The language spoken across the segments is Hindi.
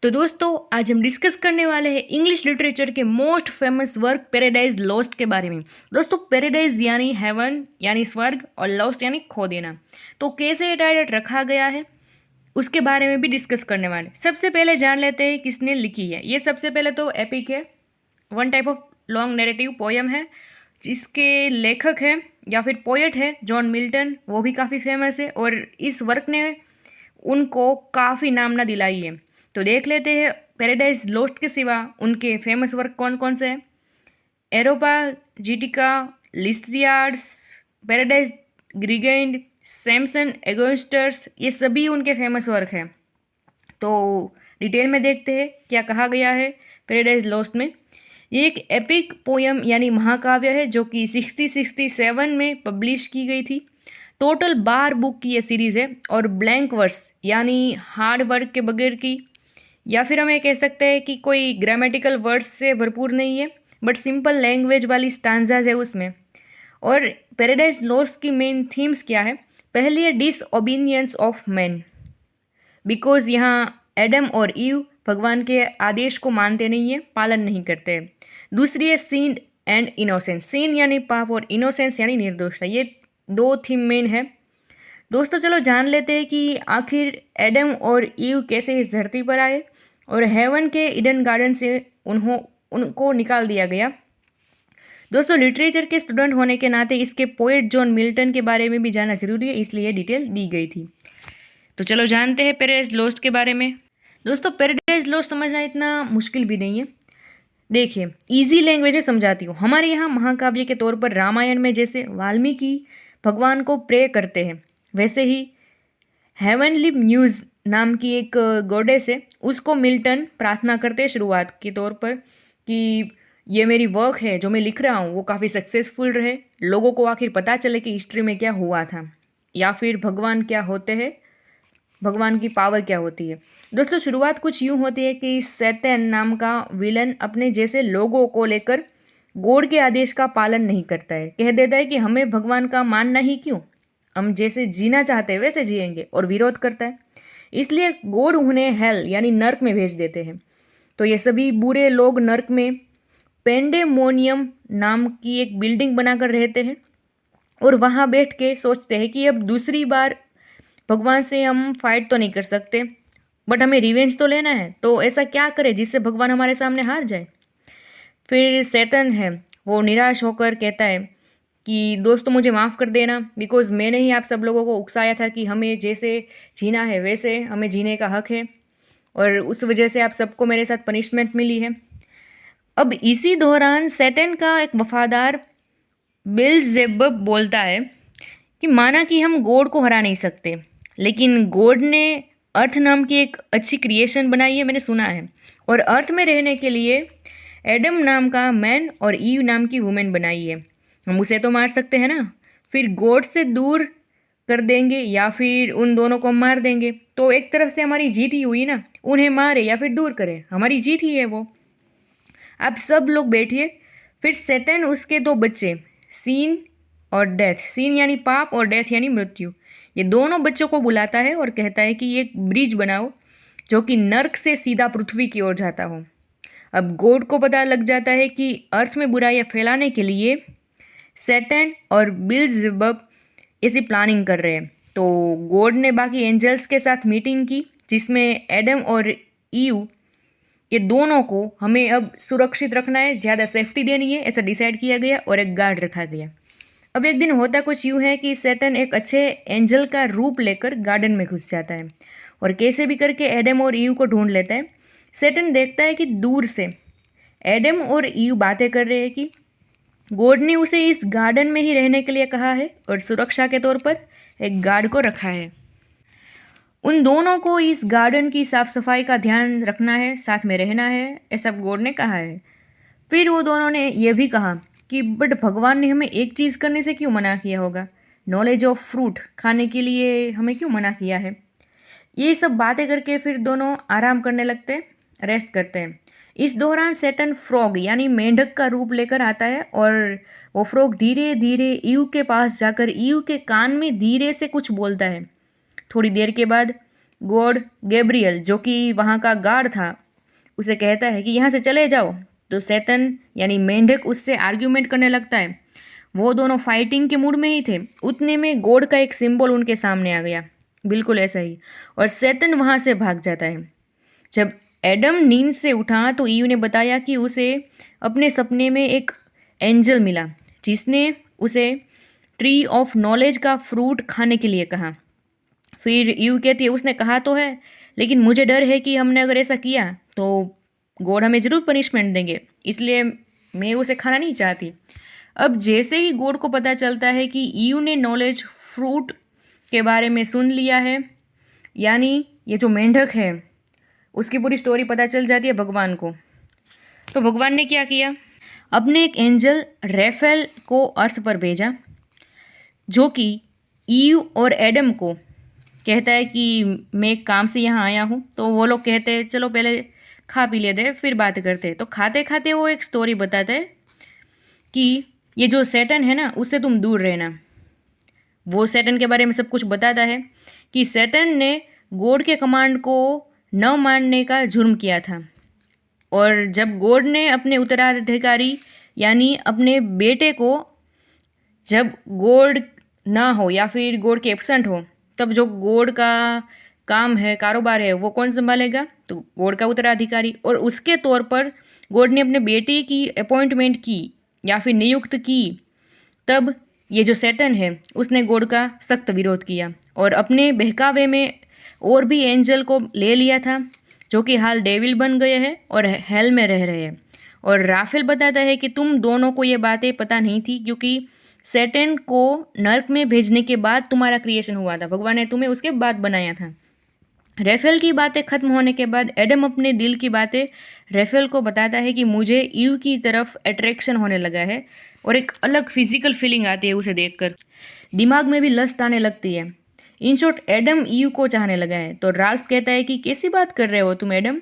तो दोस्तों आज हम डिस्कस करने वाले हैं इंग्लिश लिटरेचर के most famous work paradise lost के बारे में। दोस्तों पैराडाइज यानी हेवन यानी स्वर्ग और लॉस्ट यानी खो देना। तो कैसे ये टाइटल रखा गया है उसके बारे में भी डिस्कस करने वाले। सबसे पहले जान लेते हैं किसने लिखी है। ये सबसे पहले तो एपिक है, one type of long narrative poem है जिसके लेखक हैं या फिर पोएट है जॉन मिल्टन, वो भी काफ़ी फेमस है और इस वर्क ने उनको काफ़ी नामना दिलाई है। तो देख लेते हैं पैराडाइज लॉस्ट के सिवा उनके फेमस वर्क कौन कौन से हैं। एरोपा जीटिका, लिस्ट्रियार्ड्स, पैराडाइज ग्रीगेंड, सैमसन एगोस्टर्स, ये सभी उनके फेमस वर्क हैं। तो डिटेल में देखते हैं क्या कहा गया है पैराडाइज लॉस्ट में। ये एक एपिक पोयम यानी महाकाव्य है जो कि 1667 में पब्लिश की गई थी। टोटल 12 बुक की ये सीरीज़ है और ब्लैंक वर्स यानी हार्ड वर्क के बगैर की, या फिर हम ये कह सकते हैं कि कोई ग्रामेटिकल वर्ड्स से भरपूर नहीं है, बट सिंपल लैंग्वेज वाली स्टांजाज है उसमें। और पैराडाइज लॉस्ट की मेन थीम्स क्या है। पहली है डिसओबीडियंस ऑफ मैन, बिकॉज यहाँ एडम और ईव भगवान के आदेश को मानते नहीं है, पालन नहीं करते। दूसरी है सीन एंड इनोसेंस, सीन यानी पाप और इनोसेंस यानी निर्दोषता। ये दो थीम मेन है। दोस्तों चलो जान लेते हैं कि आखिर एडम और ईव कैसे इस धरती पर आए और हेवन के ईडन गार्डन से उनको निकाल दिया गया। दोस्तों लिटरेचर के स्टूडेंट होने के नाते इसके पोएट जॉन मिल्टन के बारे में भी जानना जरूरी है, इसलिए डिटेल दी गई थी। तो चलो जानते हैं पैराडाइज लॉस्ट के बारे में। दोस्तों पैराडाइज लॉस्ट समझना इतना मुश्किल भी नहीं है। देखिए इजी लैंग्वेज में समझाती हूँ। हमारे यहाँ महाकाव्य के तौर पर रामायण में जैसे वाल्मीकि भगवान को प्रे करते हैं, वैसे ही हेवनली म्यूज़ नाम की एक गॉडेस है, उसको मिल्टन प्रार्थना करते हैं शुरुआत के तौर पर कि ये मेरी वर्क है जो मैं लिख रहा हूँ वो काफ़ी सक्सेसफुल रहे, लोगों को आखिर पता चले कि हिस्ट्री में क्या हुआ था या फिर भगवान क्या होते हैं, भगवान की पावर क्या होती है। दोस्तों शुरुआत कुछ यूँ होती है कि सैतन नाम का विलन अपने जैसे लोगों को लेकर गॉड के आदेश का पालन नहीं करता है, कह देता है कि हमें भगवान का मानना ही क्यों, हम जैसे जीना चाहते हैं वैसे जिएंगे, और विरोध करता है। इसलिए गॉड उन्हें हेल यानी नर्क में भेज देते हैं। तो ये सभी बुरे लोग नर्क में पेंडेमोनियम नाम की एक बिल्डिंग बनाकर रहते हैं और वहाँ बैठ के सोचते हैं कि अब दूसरी बार भगवान से हम फाइट तो नहीं कर सकते, बट हमें रिवेंज तो लेना है, तो ऐसा क्या करें जिससे भगवान हमारे सामने हार जाए। फिर सैतन है वो निराश होकर कहता है कि दोस्तों मुझे माफ़ कर देना, बिकॉज़ मैंने ही आप सब लोगों को उकसाया था कि हमें जैसे जीना है वैसे हमें जीने का हक है, और उस वजह से आप सबको मेरे साथ पनिशमेंट मिली है। अब इसी दौरान सैटन का एक वफादार बेल्जेबब बोलता है कि माना कि हम गॉड को हरा नहीं सकते, लेकिन गॉड ने अर्थ नाम की एक अच्छी क्रिएशन बनाई है, मैंने सुना है, और अर्थ में रहने के लिए एडम नाम का मैन और ईव नाम की वुमेन बनाई है। हम उसे तो मार सकते हैं ना, फिर गॉड से दूर कर देंगे या फिर उन दोनों को मार देंगे, तो एक तरफ से हमारी जीत ही हुई ना। उन्हें मारे या फिर दूर करे, हमारी जीत ही है वो। आप सब लोग बैठिए। फिर सैटन उसके दो बच्चे सीन और डेथ, सीन यानी पाप और डेथ यानी मृत्यु, ये दोनों बच्चों को बुलाता है और कहता है कि एक ब्रिज बनाओ जो कि नर्क से सीधा पृथ्वी की ओर जाता हो। अब गॉड को पता लग जाता है कि अर्थ में बुराइयां फैलाने के लिए सैटन और बेल्जेबब ऐसी प्लानिंग कर रहे हैं। तो गॉड ने बाकी एंजल्स के साथ मीटिंग की जिसमें एडम और ईव ये दोनों को हमें अब सुरक्षित रखना है, ज़्यादा सेफ्टी देनी है, ऐसा डिसाइड किया गया और एक गार्ड रखा गया। अब एक दिन होता कुछ यूँ है कि सैटन एक अच्छे एंजल का रूप लेकर गार्डन में घुस जाता है और कैसे भी करके एडम और ईव को ढूंढ लेता है। सैटन देखता है कि दूर से एडम और ईव बातें कर रहे हैं कि गॉड ने उसे इस गार्डन में ही रहने के लिए कहा है और सुरक्षा के तौर पर एक गार्ड को रखा है। उन दोनों को इस गार्डन की साफ सफाई का ध्यान रखना है, साथ में रहना है, ऐसा गॉड ने कहा है। फिर वो दोनों ने यह भी कहा कि बट भगवान ने हमें एक चीज़ करने से क्यों मना किया होगा, नॉलेज ऑफ फ्रूट खाने के लिए हमें क्यों मना किया है। ये सब बातें करके फिर दोनों आराम करने लगते हैं, रेस्ट करते हैं। इस दौरान सैटन फ्रॉग यानी मेंढक का रूप लेकर आता है और वो फ्रॉग धीरे धीरे ईव के पास जाकर ईव के कान में धीरे से कुछ बोलता है। थोड़ी देर के बाद गॉड गैब्रियल, जो कि वहाँ का गार्ड था, उसे कहता है कि यहाँ से चले जाओ। तो सैटन यानी मेंढक उससे आर्ग्यूमेंट करने लगता है। वो दोनों फाइटिंग के मूड में ही थे। उतने में गॉड का एक सिंबल उनके सामने आ गया, बिल्कुल ऐसा ही, और सैटन वहाँ से भाग जाता है। जब एडम नींद से उठा तो ईव ने बताया कि उसे अपने सपने में एक एंजल मिला जिसने उसे ट्री ऑफ नॉलेज का फ्रूट खाने के लिए कहा। फिर ईव कहती है उसने कहा तो है, लेकिन मुझे डर है कि हमने अगर ऐसा किया तो गॉड हमें ज़रूर पनिशमेंट देंगे, इसलिए मैं उसे खाना नहीं चाहती। अब जैसे ही गॉड को पता चलता है कि ईव ने नॉलेज फ्रूट के बारे में सुन लिया है, यानी ये जो मेंढक है उसकी पूरी स्टोरी पता चल जाती है भगवान को। तो भगवान ने क्या किया, अपने एक एंजल रेफेल को अर्थ पर भेजा, जो कि ईव और एडम को कहता है कि मैं एक काम से यहाँ आया हूँ। तो वो लोग कहते हैं चलो पहले खा पी लेते हैं फिर बात करते हैं। तो खाते खाते वो एक स्टोरी बताते हैं कि ये जो सैटन है ना उससे तुम दूर रहना। वो सैटन के बारे में सब कुछ बताता है कि सैटन ने गॉड के कमांड को न मानने का जुर्म किया था, और जब गॉड ने अपने उत्तराधिकारी यानी अपने बेटे को, जब गॉड ना हो या फिर गॉड के एब्सेंट हो, तब जो गॉड का काम है, कारोबार है, वो कौन संभालेगा, तो गॉड का उत्तराधिकारी। और उसके तौर पर गॉड ने अपने बेटे की अपॉइंटमेंट की या फिर नियुक्त की। तब ये जो सैटन है उसने गॉड का सख्त विरोध किया और अपने बहकावे में और भी एंजल को ले लिया था, जो कि हाल डेविल बन गए हैं और हेल में रह रहे हैं। और राफेल बताता है कि तुम दोनों को ये बातें पता नहीं थी, क्योंकि सैटन को नर्क में भेजने के बाद तुम्हारा क्रिएशन हुआ था, भगवान ने तुम्हें उसके बाद बनाया था। रेफेल की बातें खत्म होने के बाद एडम अपने दिल की बातें रेफेल को बताता है कि मुझे ईव की तरफ अट्रैक्शन होने लगा है, और एक अलग फिजिकल फीलिंग आती है उसे देखकर, दिमाग में भी लस्ट आने लगती है। इन शॉर्ट एडम ईव को चाहने लगा है। तो राल्फ कहता है कि कैसी बात कर रहे हो तुम एडम,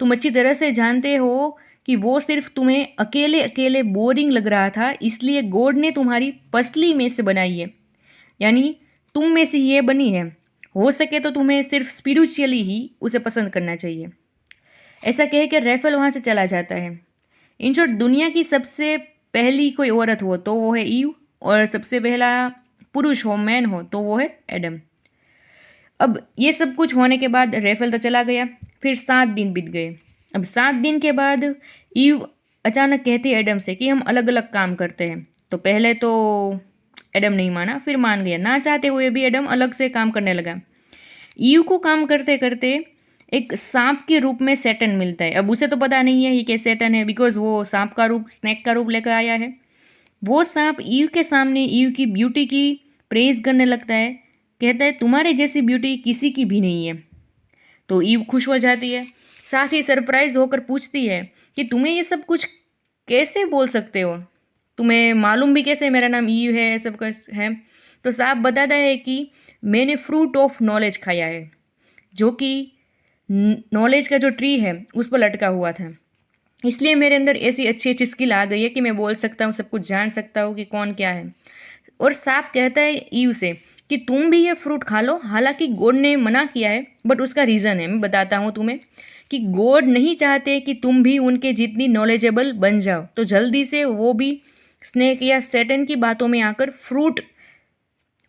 तुम अच्छी तरह से जानते हो कि वो सिर्फ तुम्हें अकेले अकेले बोरिंग लग रहा था, इसलिए गॉड ने तुम्हारी पसली में से बनाई है, यानी तुम में से ये बनी है। हो सके तो तुम्हें सिर्फ स्पिरिचुअली ही उसे पसंद करना चाहिए। ऐसा कह कर रेफेल वहाँ से चला जाता है। इन शॉर्ट दुनिया की सबसे पहली कोई औरत हो तो वो है ईव, और सबसे पहला पुरुष हो, मैन हो, तो वो है एडम। अब ये सब कुछ होने के बाद रेफेल तो चला गया। फिर 7 दिन बीत गए। अब 7 दिन के बाद ईव अचानक कहती है एडम से कि हम अलग अलग काम करते हैं। तो पहले तो एडम नहीं माना, फिर मान गया। ना चाहते हुए भी एडम अलग से काम करने लगा। ईव को काम करते करते एक सांप के रूप में सैटन मिलता है। अब उसे तो पता नहीं है ये कि सैटन है, बिकॉज वो सांप का रूप, स्नेक का रूप लेकर आया है। वो सांप ईव के सामने ईव की ब्यूटी की प्रेज करने लगता है, कहता है तुम्हारे जैसी ब्यूटी किसी की भी नहीं है। तो ईव खुश हो जाती है, साथ ही सरप्राइज होकर पूछती है कि तुम्हें ये सब कुछ कैसे बोल सकते हो, तुम्हें मालूम भी कैसे मेरा नाम ईव है, सब कुछ है। तो सांप बताता है कि मैंने फ्रूट ऑफ नॉलेज खाया है, जो कि नॉलेज का जो ट्री है उस पर लटका हुआ था, इसलिए मेरे अंदर ऐसी अच्छी अच्छी स्किल आ गई है कि मैं बोल सकता हूँ, सब कुछ जान सकता हूँ कि कौन क्या है। और सांप कहता है ईव से कि तुम भी ये फ्रूट खा लो, हालांकि गॉड ने मना किया है, बट उसका रीज़न है, मैं बताता हूँ तुम्हें, कि गॉड नहीं चाहते कि तुम भी उनके जितनी नॉलेजेबल बन जाओ। तो जल्दी से वो भी स्नेक या सैटन की बातों में आकर फ्रूट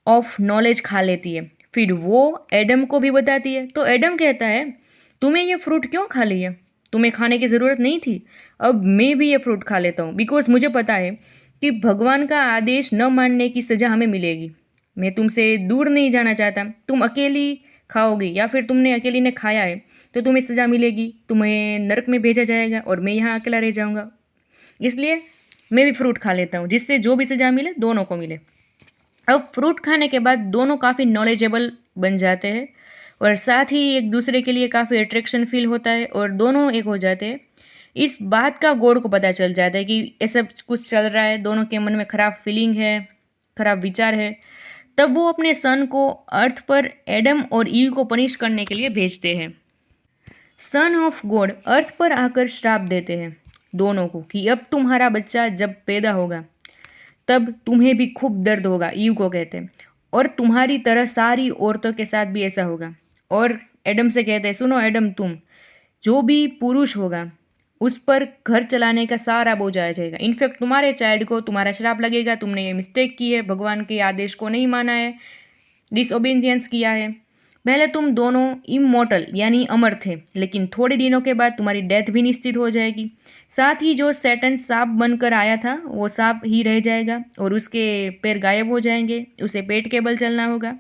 ऑफ नॉलेज खा लेती है। फिर वो एडम को भी बताती है। तो एडम कहता है तुम्हें ये फ्रूट क्यों खा लिया, तुम्हें खाने की ज़रूरत नहीं थी, अब मैं भी ये फ्रूट खा लेता हूँ, बिकॉज मुझे पता है कि भगवान का आदेश न मानने की सज़ा हमें मिलेगी। मैं तुमसे दूर नहीं जाना चाहता, तुम अकेली खाओगी या फिर तुमने अकेली ने खाया है तो तुम्हें सज़ा मिलेगी, तुम्हें नरक में भेजा जाएगा और मैं यहाँ अकेला रह जाऊँगा, इसलिए मैं भी फ्रूट खा लेता हूँ, जिससे जो भी सज़ा मिले दोनों को मिले। अब फ्रूट खाने के बाद दोनों काफ़ी नॉलेजेबल बन जाते हैं और साथ ही एक दूसरे के लिए काफ़ी अट्रैक्शन फील होता है और दोनों एक हो जाते हैं। इस बात का गॉड को पता चल जाता है कि ऐसा कुछ चल रहा है, दोनों के मन में ख़राब फीलिंग है, ख़राब विचार है। तब वो अपने सन को अर्थ पर एडम और ईव को पनिश करने के लिए भेजते हैं। सन ऑफ गॉड अर्थ पर आकर श्राप देते हैं दोनों को कि अब तुम्हारा बच्चा जब पैदा होगा तब तुम्हें भी खूब दर्द होगा, ईव को कहते हैं, और तुम्हारी तरह सारी औरतों के साथ भी ऐसा होगा। और एडम से कहते हैं, सुनो एडम, तुम जो भी पुरुष होगा उस पर घर चलाने का सारा बोझ आ जाएगा। इनफैक्ट तुम्हारे चाइल्ड को तुम्हारा श्राप लगेगा, तुमने ये मिस्टेक की है, भगवान के आदेश को नहीं माना है, डिसओबीडियंस किया है। पहले तुम दोनों इमोर्टल यानी अमर थे, लेकिन थोड़े दिनों के बाद तुम्हारी डेथ भी निश्चित हो जाएगी। साथ ही जो सैटन सांप बनकर आया था वो सांप ही रह जाएगा और उसके पैर गायब हो जाएंगे, उसे पेट के बल चलना होगा।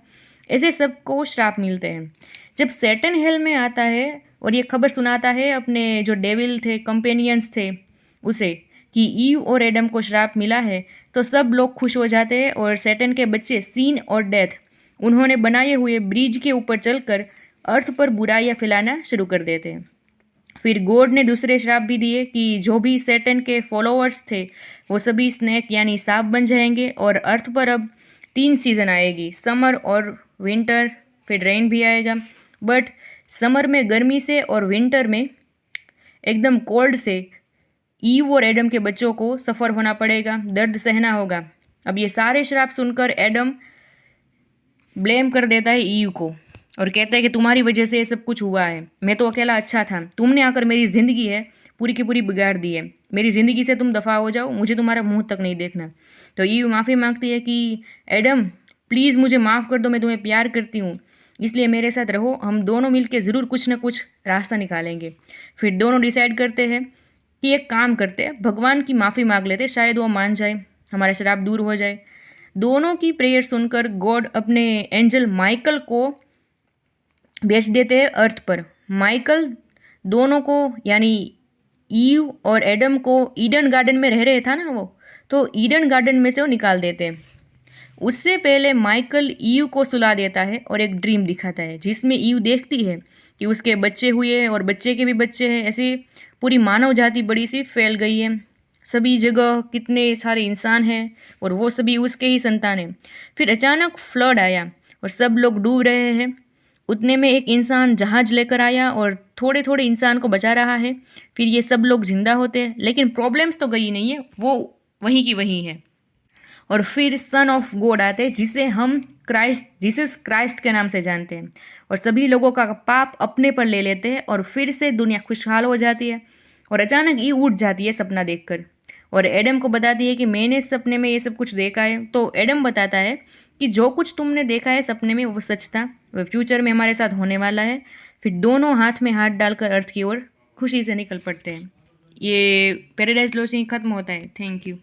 ऐसे सबको श्राप मिलते हैं। जब सैटन हेल में आता है और ये खबर सुनाता है अपने जो डेविल थे, कंपेनियंस थे, उसे कि ईव और एडम को श्राप मिला है, तो सब लोग खुश हो जाते हैं और सैटन के बच्चे सीन और डेथ उन्होंने बनाए हुए ब्रिज के ऊपर चलकर अर्थ पर बुराइयां फैलाना शुरू कर देते हैं। फिर गॉड ने दूसरे श्राप भी दिए कि जो भी सैटन के फॉलोअर्स थे वो सभी स्नेक यानी सांप बन जाएंगे और अर्थ पर अब 3 सीज़न आएगी, समर और विंटर, फिर रेन भी आएगा। बट समर में गर्मी से और विंटर में एकदम कोल्ड से ईव और एडम के बच्चों को सफ़र होना पड़ेगा, दर्द सहना होगा। अब ये सारे श्राप सुनकर एडम ब्लेम कर देता है ईव को और कहता है कि तुम्हारी वजह से ये सब कुछ हुआ है, मैं तो अकेला अच्छा था, तुमने आकर मेरी ज़िंदगी है पूरी की पूरी बिगाड़ दी है, मेरी ज़िंदगी से तुम दफ़ा हो जाओ, मुझे तुम्हारा मुंह तक नहीं देखना। तो ईव माफ़ी मांगती है कि एडम प्लीज़ मुझे माफ़ कर दो, मैं तुम्हें प्यार करती हूँ, इसलिए मेरे साथ रहो, हम दोनों मिलकर ज़रूर कुछ ना कुछ रास्ता निकालेंगे। फिर दोनों डिसाइड करते हैं कि एक काम करते हैं, भगवान की माफ़ी मांग लेते, शायद वो मान जाए, हमारा शराब दूर हो जाए। दोनों की प्रेयर सुनकर गॉड अपने एंजल माइकल को भेज देते हैं अर्थ पर। माइकल दोनों को यानी ईव और एडम को ईडन गार्डन में रह रहे था ना वो, तो ईडन गार्डन में से वो निकाल देते हैं। उससे पहले माइकल ईव को सुला देता है और एक ड्रीम दिखाता है जिसमें ईव देखती है कि उसके बच्चे हुए हैं और बच्चे के भी बच्चे हैं, ऐसी पूरी मानव जाति बड़ी सी फैल गई है, सभी जगह कितने सारे इंसान हैं और वो सभी उसके ही संतान हैं। फिर अचानक फ्लड आया और सब लोग डूब रहे हैं। उतने में एक इंसान जहाज लेकर आया और थोड़े थोड़े इंसान को बचा रहा है। फिर ये सब लोग जिंदा होते हैं, लेकिन प्रॉब्लम्स तो गई नहीं है, वो वहीं की वहीं है। और फिर सन ऑफ गॉड आते हैं जिसे हम क्राइस्ट, जीसस क्राइस्ट के नाम से जानते हैं, और सभी लोगों का पाप अपने पर ले लेते हैं और फिर से दुनिया खुशहाल हो जाती है। और अचानक ये उठ जाती है सपना देखकर और एडम को बताती है कि मैंने सपने में ये सब कुछ देखा है। तो एडम बताता है कि जो कुछ तुमने देखा है सपने में वो सच था, वो फ्यूचर में हमारे साथ होने वाला है। फिर दोनों हाथ में हाथ डालकर अर्थ की ओर खुशी से निकल पड़ते हैं। ये पैराडाइज लॉस्ट खत्म होता है। Thank you.